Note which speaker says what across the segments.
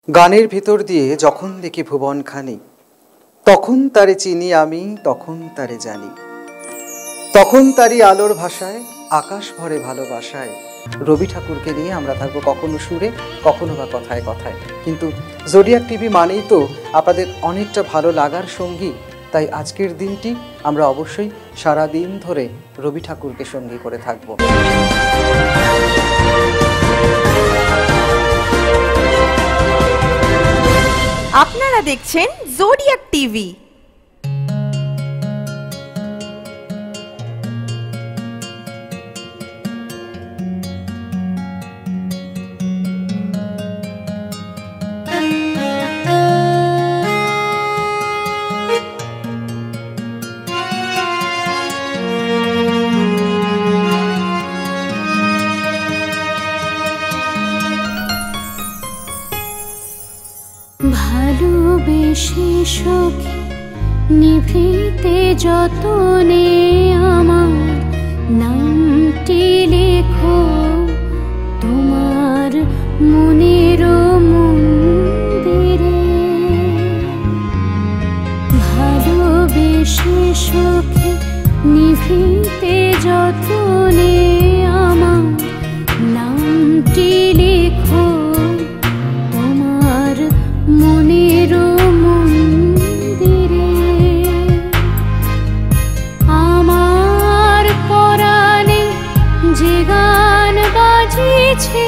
Speaker 1: গানের ভিতর দিয়ে যখন দেখি ভুবনখানি, তখন তারে চিনি আমি, তখন তারে জানি, তখন তারই আলোর ভাষায় আকাশ ভরে ভালোবাসায় রবি ঠাকুরকে নিয়ে আমরা থাকবো কখনো সুরে, কখনো বা কথায় কথায়। কিন্তু জোডিয়াক টিভি মানেই তো আপনাদের অনেকটা ভালো লাগার সঙ্গী, তাই আজকের দিনটি আমরা অবশ্যই সারা দিন ধরে রবি ঠাকুরকে সঙ্গী করে থাকবো।
Speaker 2: আপনারা দেখছেন জোডিয়াক টিভি।
Speaker 3: ভালোবেসে সখী নিভৃতে যতনে আমার নামটি লেখো তোমার মনের মন্দিরে। ভালোবেসে সখী নিভৃতে যতনে আমার নামটি লেখো মনের মন্দিরে। আমার পরাণে যে গান বাজিছে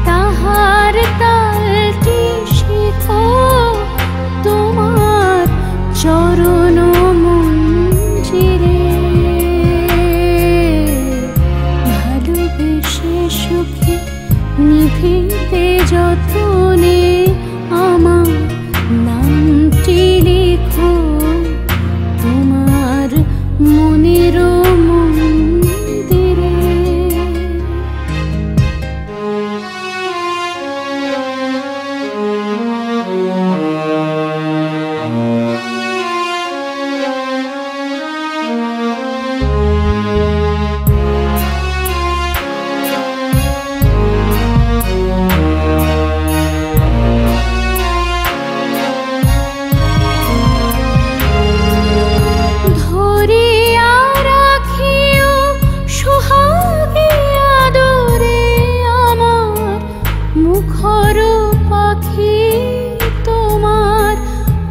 Speaker 3: তাহার তালটি শেখো তোমার চরণ মঞ্জিরে। ভালোবেসে সুখে নিভৃতে যতনে আমার নামটি লেখো তোমার মনের মন্দিরে।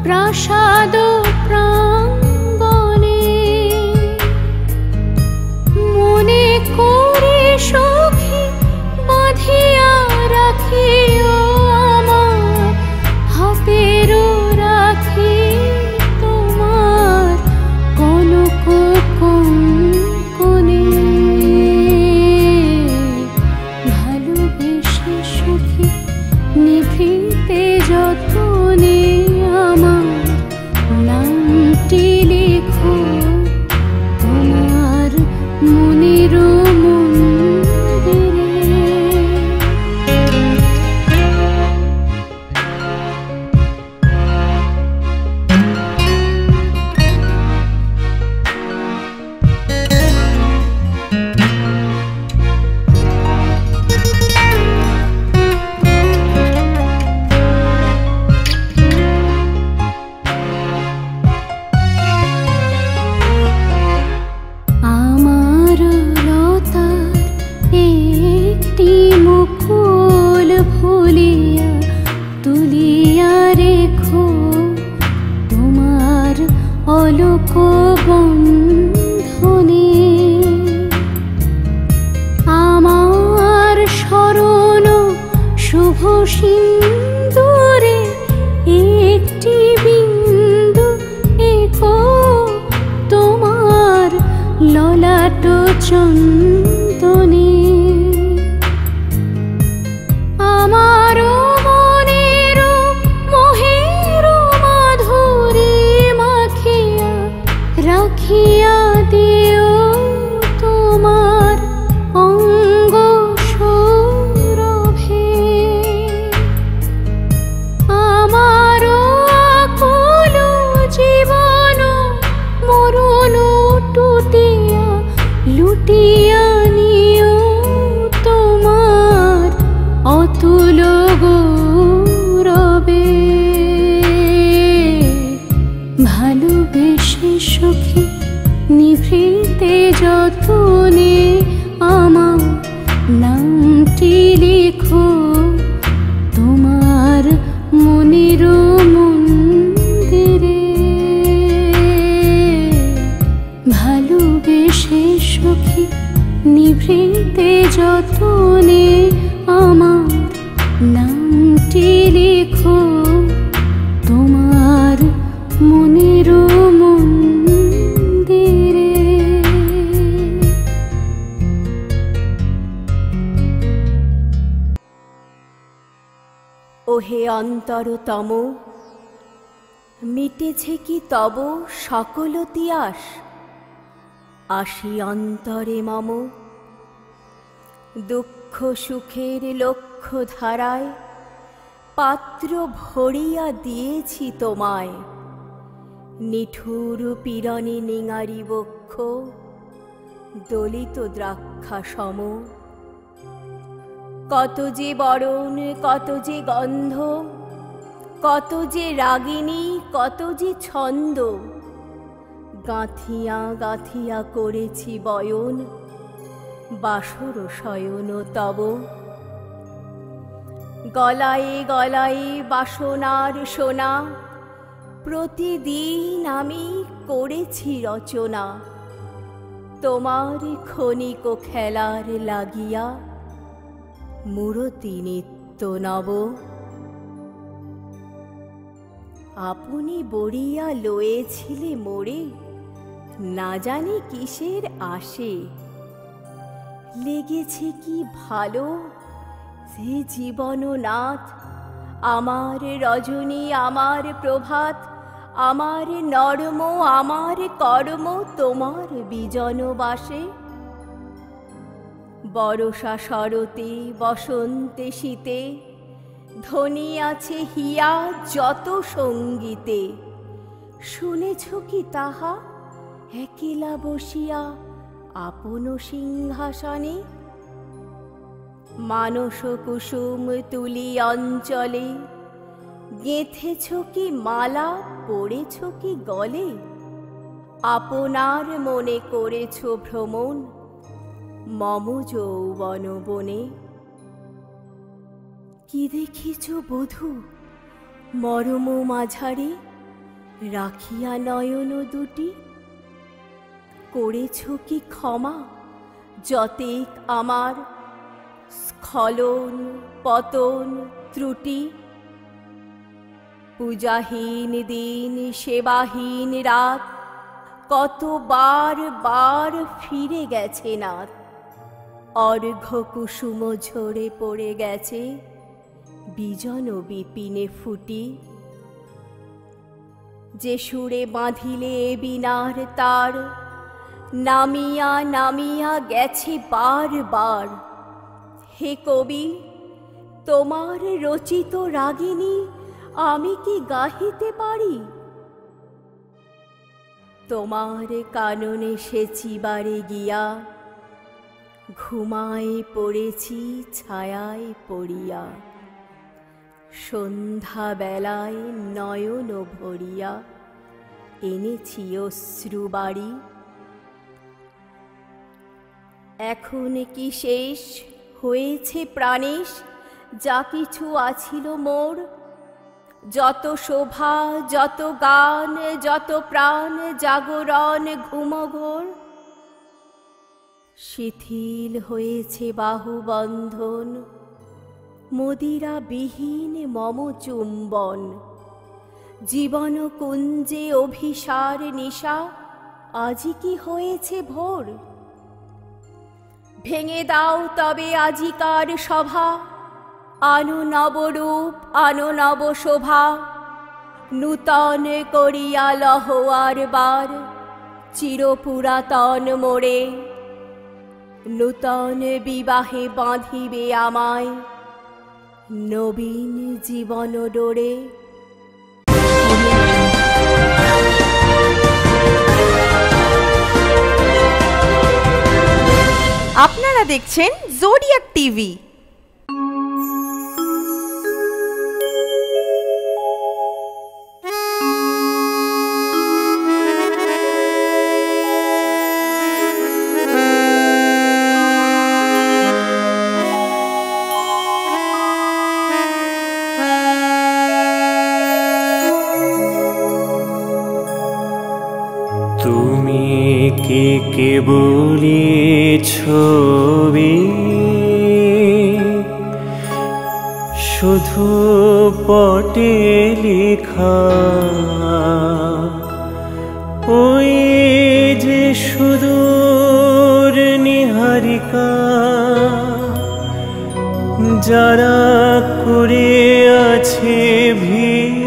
Speaker 3: প্রাসাদ প্রাঙ্গণে মনে করে সখী বাঁধিয়া রাখিও আমার হাতের রাখি তোমার কনক কঙ্কণে। ভালোবেসে সখী নিভৃতে যতনে আমার নামটি লেখো তোমার মনের মন্দিরে। অলোক বন্ধনে আমার শরণ শুভ সিন্দুরে একটি বিন্দু একো তোমার ললাট চন্দনে। আমার মনের মোহের মাধুরী মাখিয়া রাখিয়া দিও তোমার অঙ্গ সৌরভে। আমার আকুল জীবন মরণ টুটিয়া লুটিয়া মনের মন্দিরে ভালোবেসে সখী নিভৃতে যতনে আমার নামটি লেখো তোমার মনের মন্দিরে।
Speaker 4: ওহে অন্তরতম, মিটেছে কি তব সকল তিয়াস? আসি অন্তরে মম, দুঃখ সুখের লক্ষ্য ধারায় পাত্র ভরিয়া দিয়েছি তোমায়। নিঠুর পীড়নে নিঙারি বক্ষ দলিত দ্রাক্ষা সম। কত যে বরণ, কত যে গন্ধ, কত যে রাগিনী, কত যে ছন্দ, গাঁথিয়া গাঁথিয়া করেছি বয়ন বাসর শয়ন তব। গলায়ে গলায়ে বাসনার সোনা, প্রতিদিন আমি করেছি রচনা। তোমার ক্ষণিক খেলার লাগিয়া মূরতি নিত্য নব। আপনি বড়িয়া লয়েছিলে মোরে, না জানি কিসের আশে। লেগেছে কি ভালো সে জীবননাথ, আমার রজনী, আমার প্রভাত, আমার নর্ম, আমার কর্ম তোমার বিজনবাসে। বরষা শরতে, বসন্তে শীতে, ধ্বনি আছে হিয়া যত সঙ্গীতে। শুনেছ কি তাহা একলা বসিয়া আপন সিংহাসনে? মানস কুসুম তুলি অঞ্চলে, গেঁথেছ কি মালা, পড়েছ কি গলে? আপনার মনে করেছ ভ্রমণ মম যৌবন বনে। কি দেখিছ বধূ মরম মাঝারে, রাখিয়া নয়ন দুটি? করেছ কি ক্ষমা যতেক আমার স্খলন পতন ত্রুটি? পূজাহীন দিন, সেবাহীন রাত, কতবার বার ফিরে গেছে নাথ। অর্ঘ্য কুসুম ঝরে পড়ে গেছে বিজন বিপিনে ফুটি। যে সুরে বাঁধিলে এ বীণার তার, নামিয়া নামিয়া গেছে বার বার। হে কবি, তোমার রচিত রাগিনী আমি কি গাহিতে পারি? তোমার কাননে সেচিবারে গিয়া ঘুমায় পড়েছি ছায়ায় পড়িয়া। সন্ধ্যা বেলায় নয়ন ভরিয়া এনেছি অশ্রুবাড়ি। এখন কি শেষ হয়েছে প্রাণেশ যা কিছু আছিল মোর? যত শোভা, যত গান, যত প্রাণ, জাগরণ ঘুমঘোর। শিথিল হয়েছে বাহুবন্ধন, মদিরা বিহীন মম চুম্বন। জীবন কুঞ্জে অভিসার নিশা, আজি কি হয়েছে ভোর? ভেঙে দাও তবে আজিকার সভা, আনো নবরূপ, আনো নব শোভা। নূতন করিয়া লহ আর বার চিরপুরাতন মোড়ে। নূতন বিবাহে বাঁধিবে আমায় নবীন জীবন ডোরে।
Speaker 2: আপনারা দেখছেন জোডিয়াক টিভি।
Speaker 5: কে বলি ছবি, শুধু পটে লেখা ওই যে সুদূর নিহারিকা, যারা করে আছে ভিড়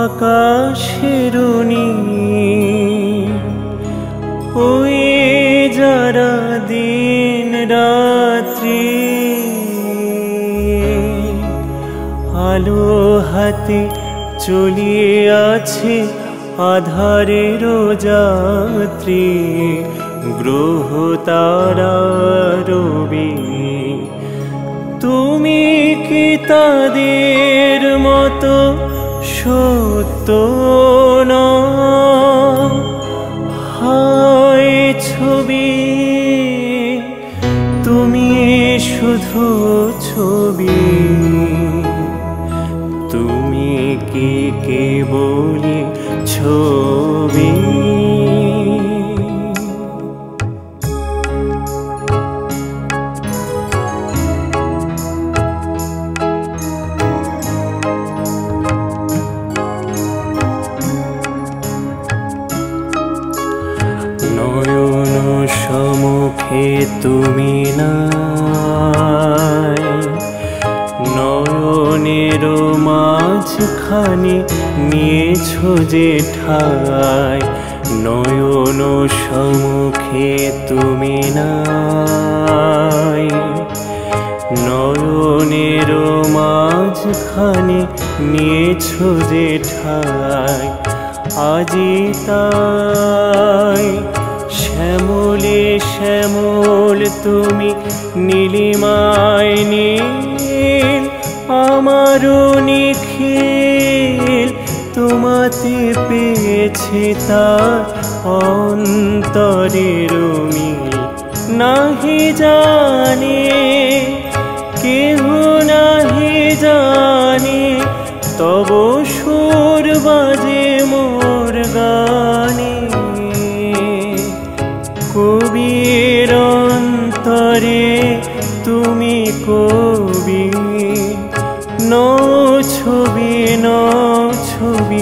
Speaker 5: আকাশের নীল, ওই যারা দিন রাত্রি আলো হাতে চলিয়ে আছে আধারের যাত্রী, গ্রহ তারা রবি। তুমি কি তাদের মতো সত্য নও? হায় ছবি, তুমি শুধু ছবি, তুমি কি কেবলি ছবি। নয়ন সম্মুখে তুমি নাই, নয়নের মাঝখানে নিয়েছো যে ঠাই, নয়ন সম্মুখে তুমি নাই, নয়নের মাঝখানে নিয়েছো যে ঠাই। আজি তাই শ্যামলে শ্যামল তুমি, নীলিমায় নীল আমারও নিখিল, তোমাতে পেয়েছে তার অন্তরের মিল। নাহি জানে কেহ নাহি জানে, তব সুর বাজে মোর গানে। কবির অন্তরে তুমি কবি, নও ছবি নও ছবি,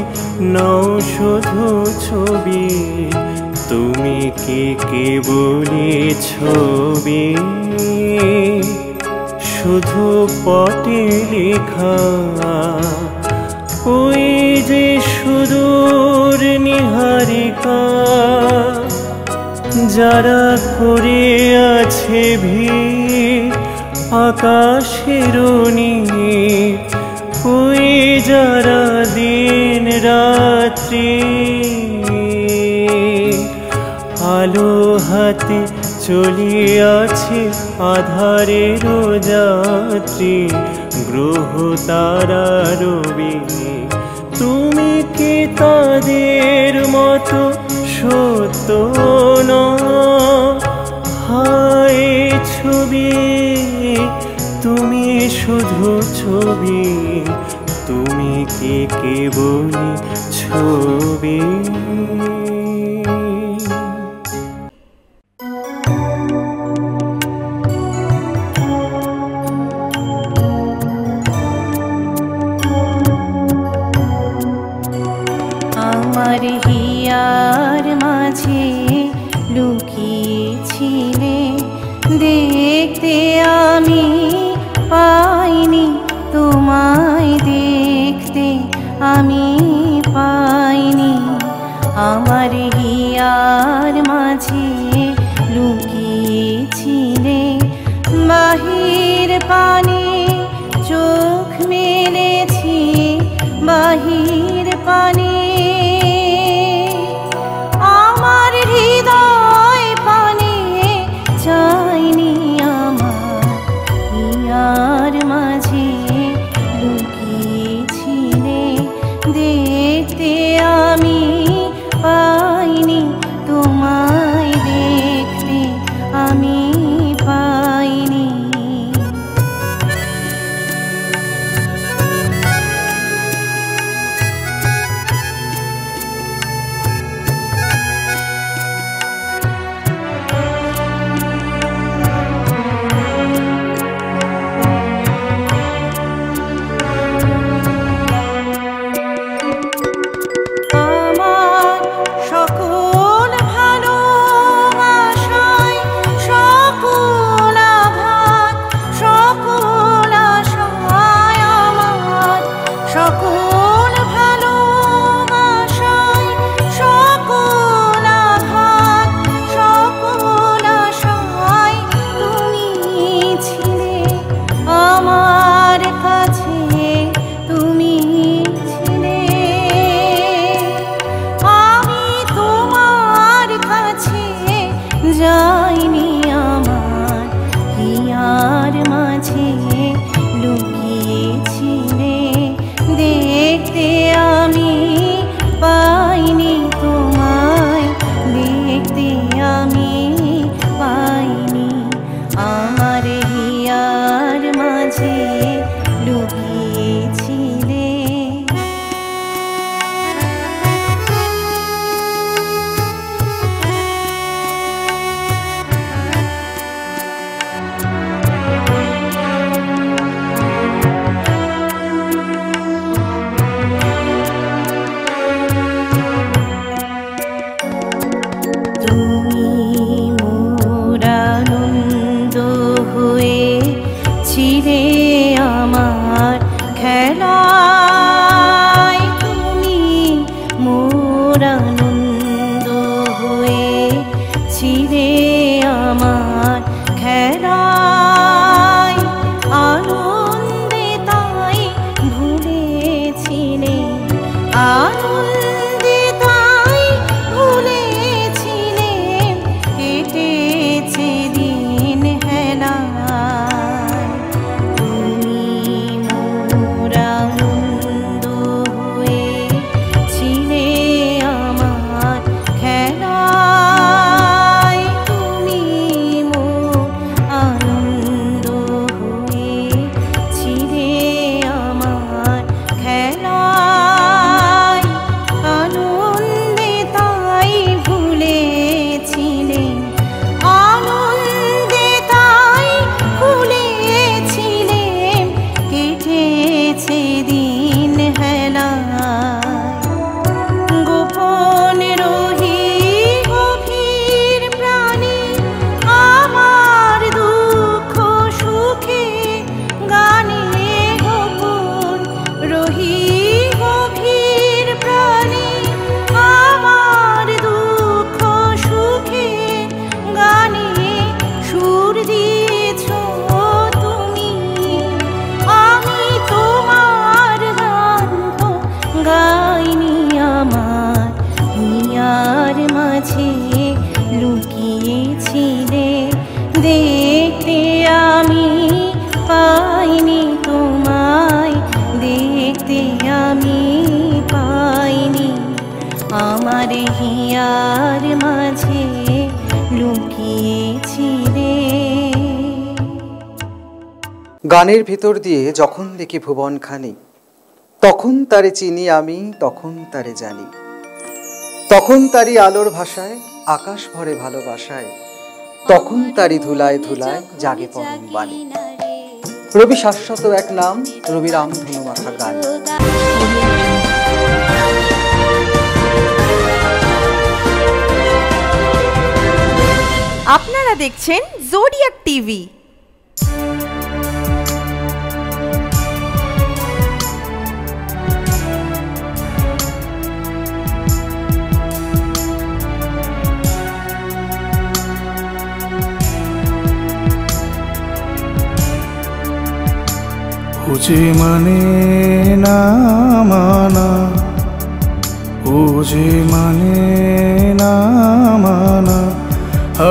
Speaker 5: নও শুধু ছবি, তুমি কি কেবলি ছবি, শুধু পটে লেখা ওই যে সুদূর নিহারিকা, যারা করে আছে ভিড় আকাশের নীল, ওই যারা দিন রাত্রি আলো হাতে চলিয়ে আছে আধারের যাত্রী, গ্রহ তারা রবি। তুমি কি তাদের মতো সত্য নও? হায় ছবি, তুমি শুধু ছবি, তুমি কি কেবলি ছবি।
Speaker 3: আমার হিয়ার মাঝে লুকিয়েছিলে, দেখতে আমি পাইনি তোমায়, দেখতে আমি পাইনি। আমার হিয়ার মাঝে লুকিয়েছিলে, বাহির পানে চোখ মেলেছি, বাহির পানে আমার হৃদয় পানে চাইনি। আমার হিয়ার মাঝে লুকিয়েছিলে, দেখতে আমি পাইনি তোমায়, দেখতে আমি পাইনি। সেদিন হেলায় গোপন রহি গভীর প্রাণে আমার দুঃখ সুখে গানে গোপন রহি গভীর প্রাণে আমার দুঃখ সুখে গানে সুর দিয়েছ তুমি আমি তোমার গান তো গাইনি আমার হিয়ার মাঝে লুকিয়েছিলে দেখতে আমি পাইনি তোমায় দেখতে আমি পাইনি আমার হিয়ার মাঝে লুকিয়েছিলে।
Speaker 1: গানের ভিতর দিয়ে যখন দেখি ভুবনখানি তখন তারে চিনি আমি তখন তারে জানি তখন তারি আলোর ভাষায় আকাশ ভরে ভালোবাসায় তখন তারি ধুলায় ধুলায় জাগে পরম বাণী। রবি শাশ্বত এক নাম, রবি রামধনু মাখা গান।
Speaker 2: আপনারা দেখছেন জোডিয়াক টিভি।
Speaker 6: ওজে মানে না মানা, ওজে মানে না মানা,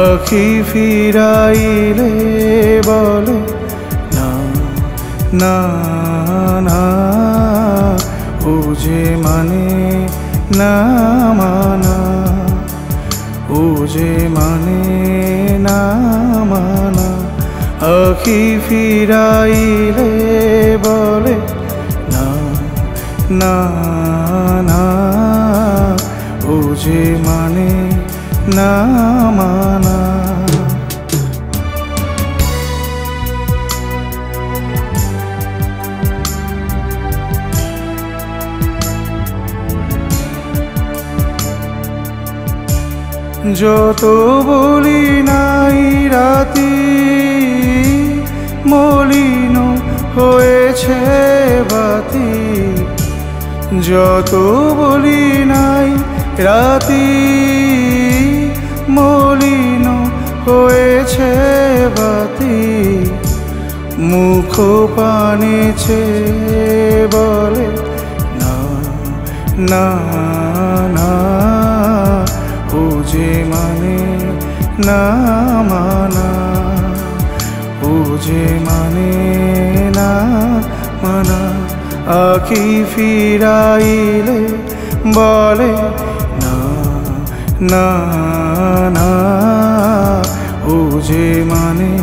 Speaker 6: আখি ফিরাইলে বলে না না না, ওজে মানে না মানা, ওজে মানে না মানা, আখি ফিরাইলে বলে না না না, ওজে মানে না মানা। যত বলি নাই রাতি মলিন হয়েছে বাতি, যত বলি নাই রাতি মলিন হয়েছে বাতি, মুখ পানেছে বলে না না না, ওজে মানে না মানা, ওজে মানে না মানা, আখি ফিরাইলে বলে না না না, ওজে মানে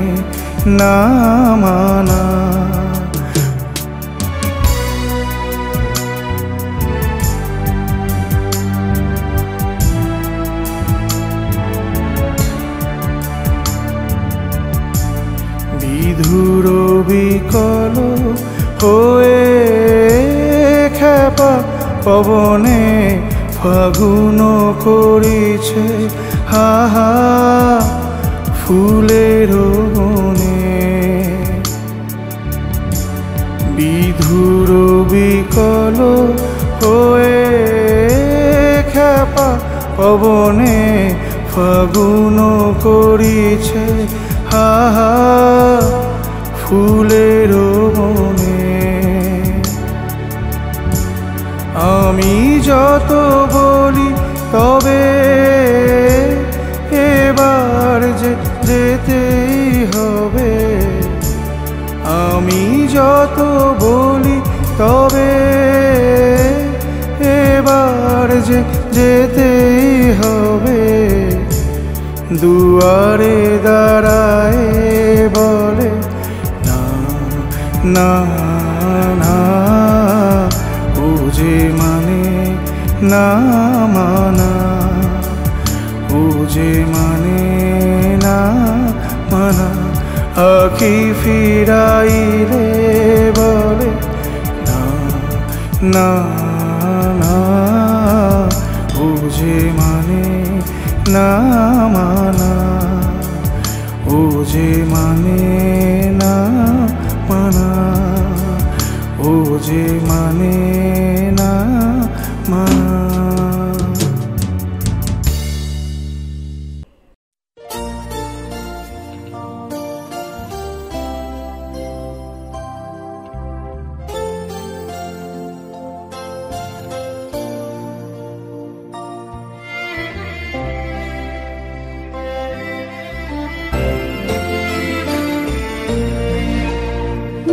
Speaker 6: না মানা। বিধুর বিকল হয়ে খেপা পবনে ফাগুন করিছে হাহা ফুলের বনে, বিধুর বিকল হয়ে খেপা পবনে ফাগুন করিছে হাহা ফুলের বনে। আমি যত বলি তবে এবার যে যেতেই হবে, আমি যত বলি তবে এবার যে যেতেই হবে, দুয়ারে দাঁড়ায় বলে না না না, ওজে মানে না মানা, ওজে মানে না মানা, আখি ফিরাইলে বলে না না না ও যে মানে না মানা ও যে মানে না মানা ও যে মানে না মানা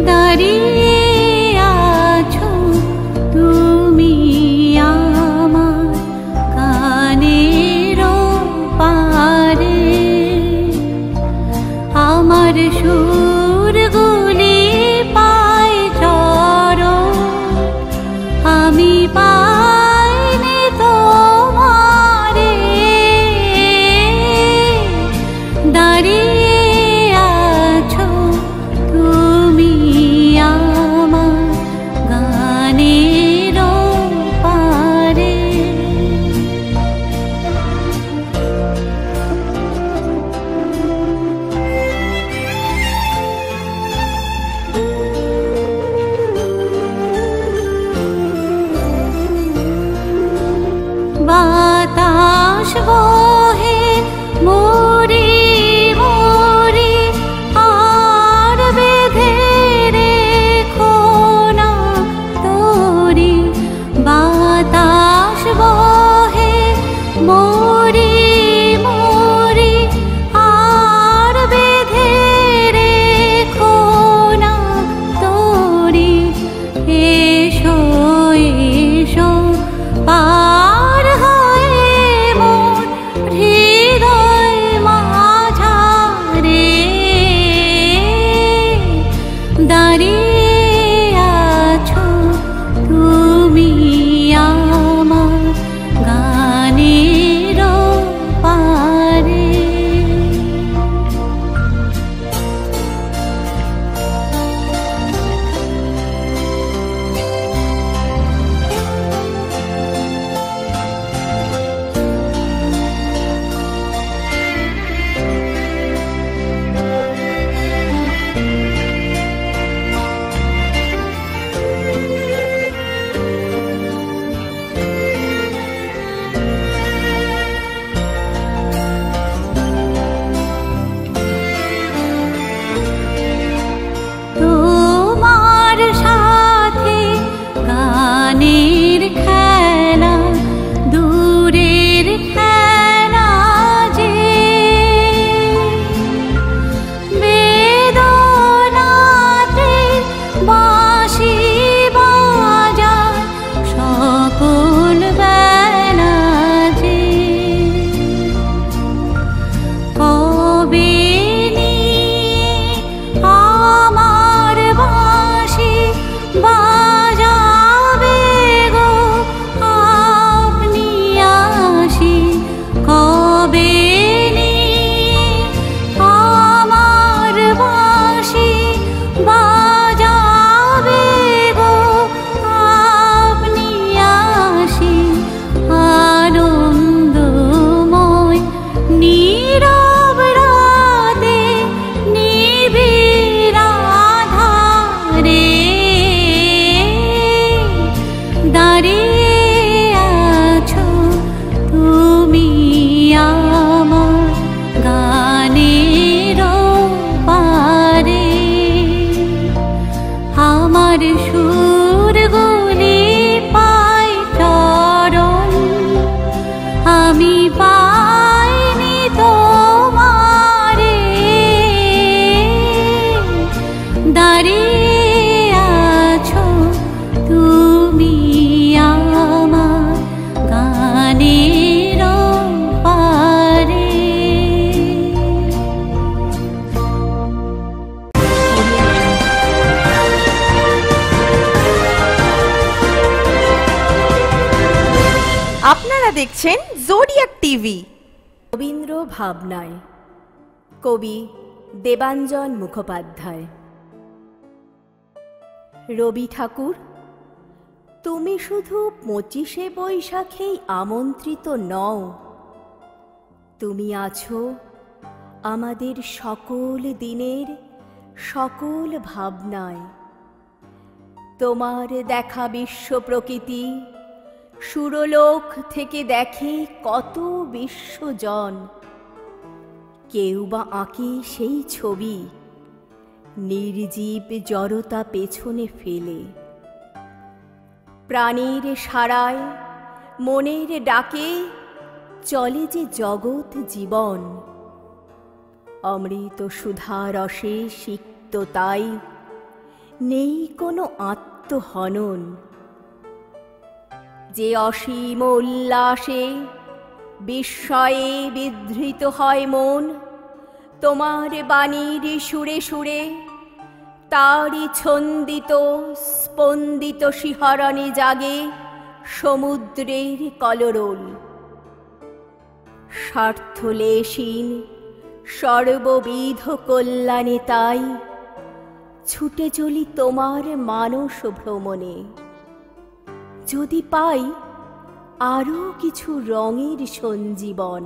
Speaker 3: দাঁড়িয়ে আছো তুমি আমার কানের পারে, আমার সুরগুলি পায় চরণ, আমি পাইনি তোমারে। দাঁড়িয়ে আছো তুমি আমার গানের পারে। বাতাস বহে মোরে মোরে আর বেঁধে রেখো না তোরে। বাতাস বহে মোরে মোরে আর বেঁধে রেখো না তোরে। এসো এসো পার হয়ে মোর হৃদয় মাঝারে। দাঁড়িয়ে আছো তুমি আমার গানের পারে। তোমার সাথে গানের খেলা দূরের খেলা যে, বেদনাতে বাঁশি বাজায় সকল বেলা যে। কবে আমার বাঁশি বাজাবে গো আপনি আসি। কবে আমার বাঁশি বাজাবে গো আপনি আসি। আনন্দময় নীরব রাতে নিবিড় আধারে। দাঁড়িয়ে আছো তুমি আমার গানের পারে। আমার সুরগুলি পায় চরণ, আমি পাইনি তোমারে। দাঁড়িয়ে আছো তুমি আমার গানের পারে।
Speaker 2: আপনারা দেখছেন জোডিয়াক টিভি।
Speaker 4: রবীন্দ্র ভাবনায়, কবি দেবাঞ্জন মুখোপাধ্যায়। রবি ঠাকুর তুমি শুধু 25শে বৈশাখেই আমন্ত্রিত নও, তুমি আছো আমাদের সকল দিনের সকল ভাবনায়। তোমার দেখা বিশ্ব প্রকৃতি সুরলোক থেকে দেখে কত বিশ্বজন। কেউ বা আঁকে সেই ছবি নির্জীব জড়তা পেছনে ফেলে। প্রাণীর সারায় মনের ডাকে চলে যে জগৎ জীবন। অমৃত সুধা রসে সিক্ত তাই নেই কোনো আত্মহনন। যে অসীম উল্লাসে বিস্ময়ে বিধৃত হয় মন, তোমার বাণীর সুরে সুরে তারই ছন্দিত স্পন্দিত শিহরণে জাগে সমুদ্রের কলরোল। স্বার্থলেশীন সর্ববিধ কল্যাণে তাই ছুটে চলি তোমার মানস ভ্রমণে। যদি পাই আরো কিছু রঙের সঞ্জীবন,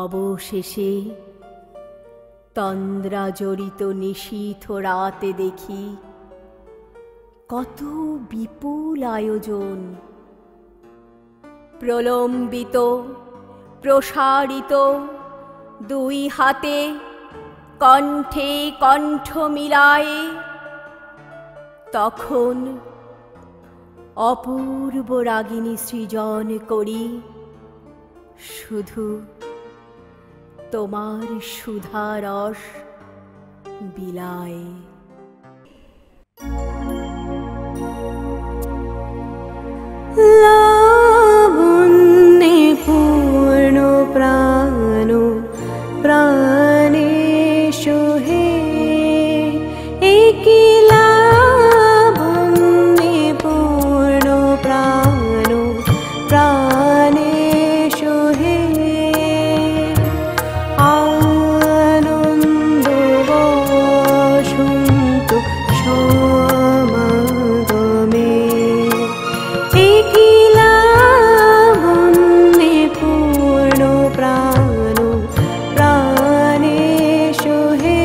Speaker 4: অবশেষে তন্দ্রা জড়িত নিশীথ রাতে দেখি কত বিপুল আয়োজন। প্রলম্বিত প্রসারিত দুই হাতে কণ্ঠে কণ্ঠ মিলায়ে তখন অপূর্ব রাগিনী সৃজন করি শুধু তোমার সুধারস বিলায়।
Speaker 3: লাবণ্যে পূর্ণ প্রাণ প্রাণেশ হে, একি লাবণ্যে পূর্ণ প্রাণ প্রাণেশ হে। আনন্দ বসন্ত সমাগমে, একি লাবণ্যে পূর্ণ প্রাণ প্রাণেশ হে।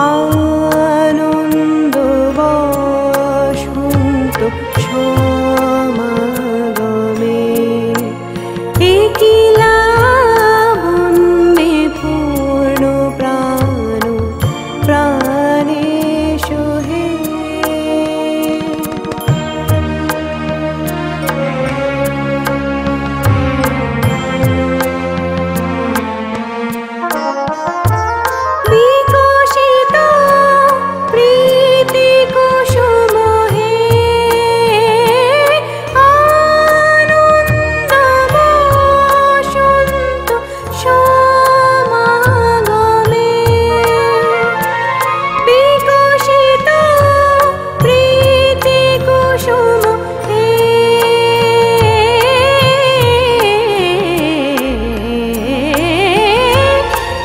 Speaker 3: আনন্দ বসন্ত সমাগমে, একি লাবণ্যে পূর্ণ প্রাণ প্রাণেশ হে। বিকশিত প্রীতি কুসুম হে, আনন্দ বসন্ত সমাগমে, বিকশিত প্রীতি কুসুম হে।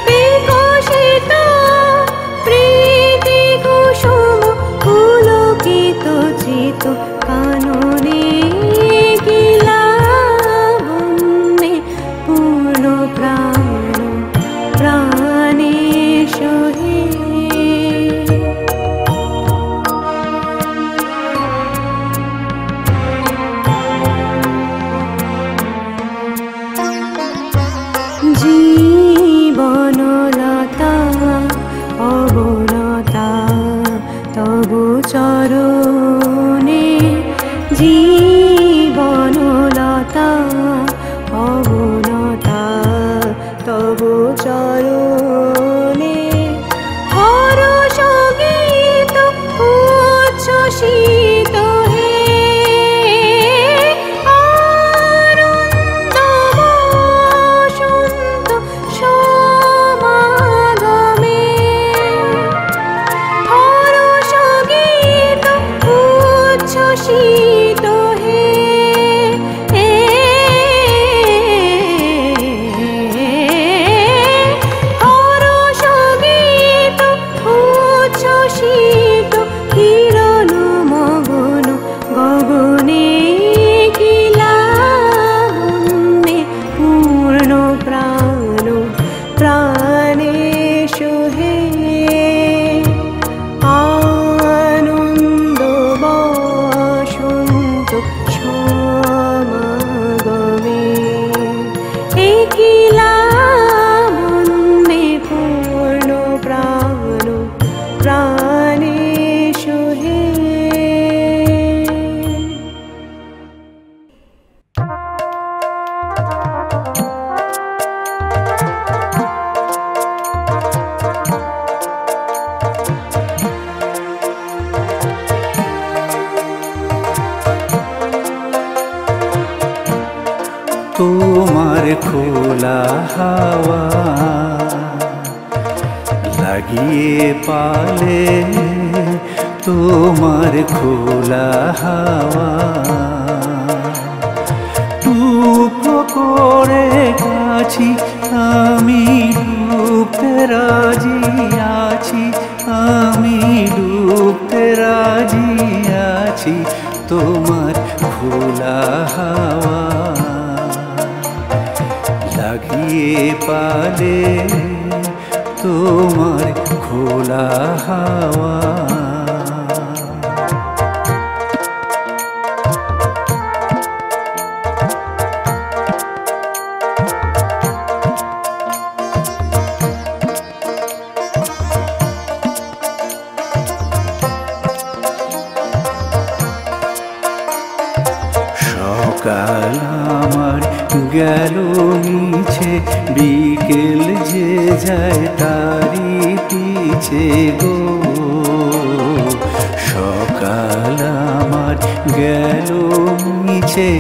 Speaker 3: বিকশিত প্রীতি কুসুম পুলকিত চিত কাননে, কি লাবণ্যে পূর্ণ প্রাণ প্রাণেশ হে। জীবনলতা অবনতা তবু চরণে, জীবনলতা অবনতা তবু চরণে। হরষ গীত উচ্ছ্বসিত হে, আনন্দ বসন্ত সমাগমে। হরষ গীত
Speaker 6: তোমার খোলা হাওয়া লাগিয়ে পালে তোমার খোলা হাওয়া টুকরো করে আছি আমি ডুবতে রাজি আছি আমি ডুবতে রাজি আছি তোমার খোলা হাওয়া লাগিয়ে পালে তোমার খোলা হাওয়া সকাল আমার গেল মিছে বিকেল যে যায় তারি পিছে গো সকাল আমার গেল মিছে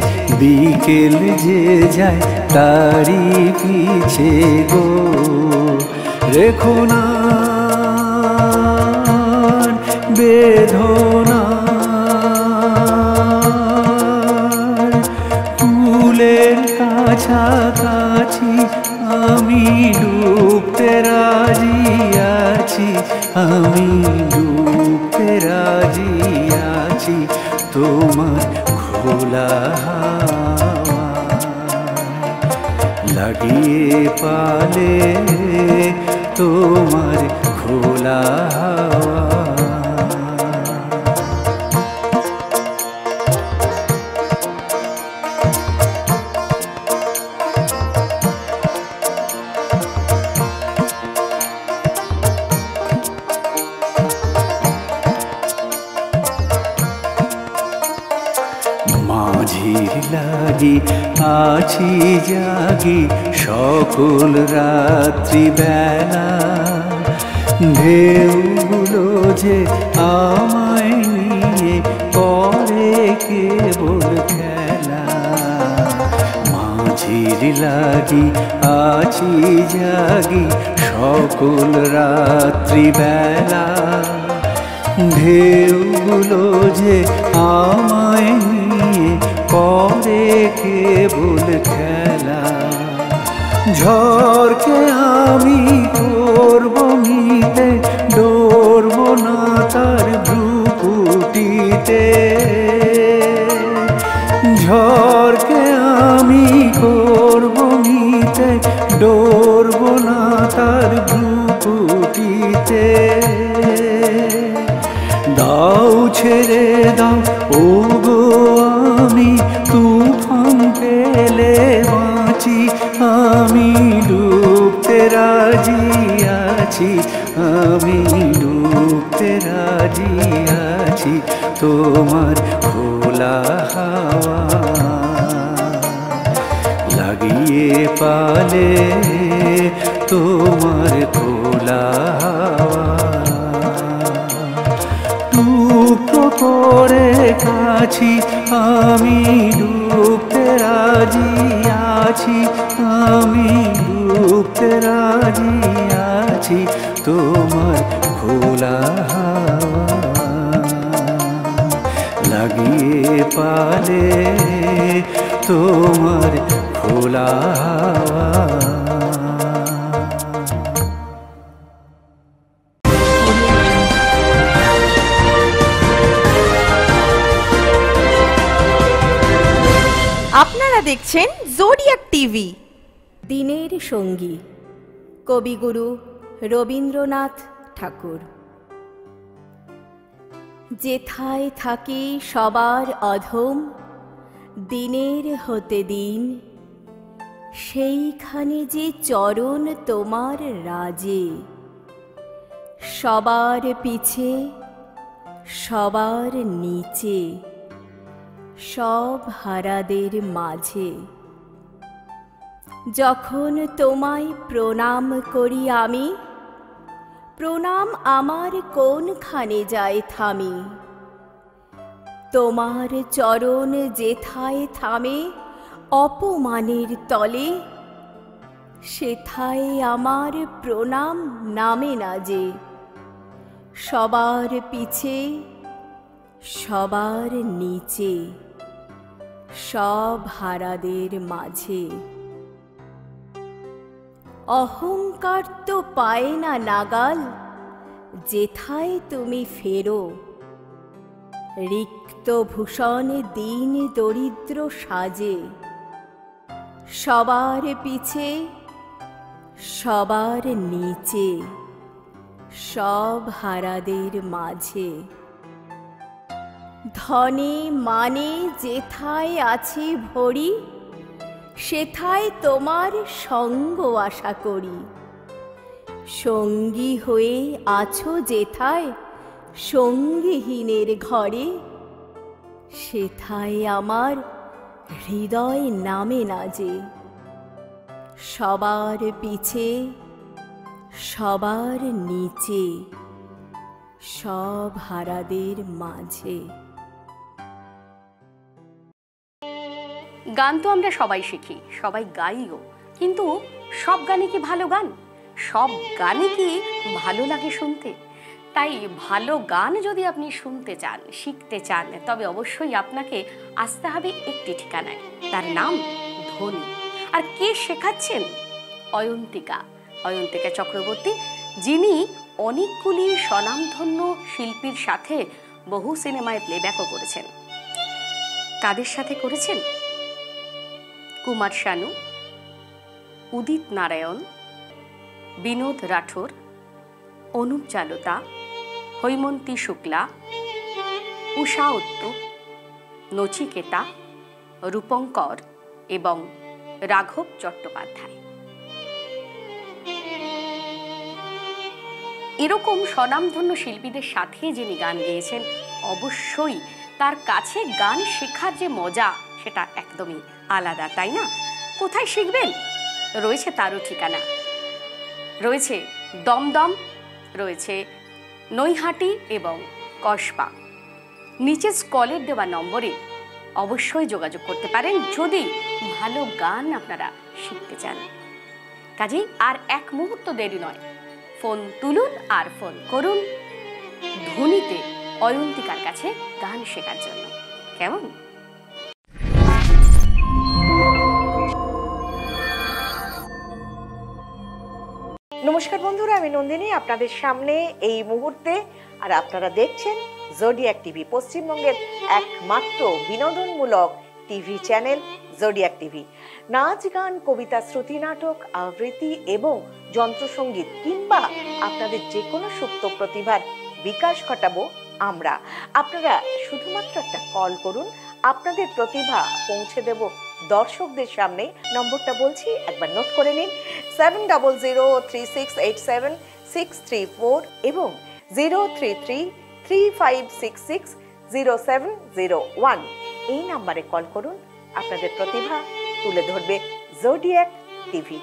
Speaker 6: বিকেল যে যায় তারি পিছে গো রেখো না বেদনা কাছাকাছি আমি ডুবতে রাজি আছি আমি ডুবতে রাজি আছি তোমার খোলা হাওয়া লাগিয়ে পালে তোমার খোলা হাওয়া মাঝির লাগি আছি জাগি সকল রাত্রি বেলা ঢেউগুলো যে আমায় নিয়ে করে কেবল খেলা মাঝির লাগি আছি জাগি সকল রাত্রি বেলা ঢেউগুলো যে আমায় নিয়ে করে কেবল খেলা ঝড়কে আমি করব মিলে ডরব না তার ভ্রুকুটিতে ঝড়কে আমি করব মিলে ডরব না তার ভ্রুকুটিতে দাও ছেড়ে দাও ও গো আমি তুফান পেলে বাঁচি আমি ডুবতে রাজি আছি আমি ডুবতে রাজি আছি তোমার খোলা হাওয়া লাগিয়ে পালে তোমার খোলা হাওয়া টুকরো করে কাছি আমি ডুবতে রাজি আছি আমি ডুবতে রাজি আছি তোমার খোলা হাওয়া লাগিয়ে পালে তোমার খোলা হাওয়া
Speaker 2: আপনারা দেখছেন জোডিয়াক টিভি।
Speaker 4: দিনের সঙ্গী কবিগুরু রবীন্দ্রনাথ ঠাকুর। যেথায় থাকি সবার অধম দিনের হতে দিন, সেইখানে যে চরণ তোমার রাজে। সবার পিছে সবার নিচে সব হারাদের মাঝে। যখন তোমায় প্রণাম করি আমি, প্রণাম আমার কোনখানে যায় থামি। তোমার চরণ যেথায় থামে অপমানের তলে সেথায় আমার প্রণাম নামে না যে। সবার পিছে সবার নিচে, সব হারাদের মাঝে। অহংকার তো পায় না নাগাল, যেথায় তুমি ফেরো। রিক্ত ভূষণে দিন দরিদ্র সাজে। সবার পিছে সবার নিচে, সব হারাদের মাঝে। ধনে মানে যেথায় আছে ভরি, সেথায় তোমার সঙ্গ আশা করি। সঙ্গী হয়ে আছো যেথায় সঙ্গীহীনের ঘরে, সেথায় আমার হৃদয় নামে না যে। সবার পিছে সবার নিচে, সব হারাদের মাঝে।
Speaker 7: গান তো আমরা সবাই শিখি, সবাই গাইও, কিন্তু সব গানে কি ভালো গান? সব গানে কি ভালো লাগে শুনতে? তাই ভালো গান যদি আপনি শুনতে চান, শিখতে চান, তবে অবশ্যই আপনাকে আসতে হবে একটি ঠিকানায়, তার নাম ধ্বনি। আর কে শেখাচ্ছেন? অয়ন্তিকা চক্রবর্তী, যিনি অনেকগুলি স্বনামধন্য শিল্পীর সাথে বহু সিনেমায় প্লেব্যাকও করেছেন। তাদের সাথে করেছেন কুমার শানু, উদিত নারায়ণ, বিনোদ রাঠোর, অনুপ জালোটা, হৈমন্তী শুক্লা, উষা উত্তু, নচিকেতা, রূপঙ্কর এবং রাঘব চট্টোপাধ্যায়। এরকম স্বনামধন্য শিল্পীদের সাথে যিনি গান গেয়েছেন, অবশ্যই তার কাছে গান শেখার যে মজা, সেটা একদমই আলাদা, তাই না? কোথায় শিখবেন? রয়েছে তারও ঠিকানা। রয়েছে দমদম, রয়েছে নৈহাটি এবং কসবা। নিচে স্কলের দেওয়া নম্বরে অবশ্যই যোগাযোগ করতে পারেন যদি ভালো গান আপনারা শিখতে চান। কাজেই আর এক মুহূর্ত দেরি নয়, ফোন তুলুন আর ফোন করুন ধ্বনিতে অয়ন্তিকার কাছে গান শেখার জন্য। কেমন?
Speaker 8: নমস্কার বন্ধুরা, আমি নন্দিনী আপনাদের সামনে এই মুহূর্তে, আর আপনারা দেখছেন জোডিয়াক টিভি, পশ্চিমবঙ্গের একমাত্র বিনোদনমূলক টিভি চ্যানেল জোডিয়াক টিভি। নাচ গান, কবিতা, শ্রুতি নাটক, আবৃত্তি এবং যন্ত্রসঙ্গীত কিংবা আপনাদের যে কোনো সুপ্ত প্রতিভার বিকাশ ঘটাবো আমরা। আপনারা শুধুমাত্র একটা কল করুন, আপনাদের প্রতিভা পৌঁছে দেব দর্শকদের সামনে। নম্বরটা বলছি, একবার নোট করে নিন, 7003687634 এবং 03335660701। এই নাম্বারে কল করুন, আপনাদের প্রতিভা তুলে ধরবে জোডিয়াক টিভি।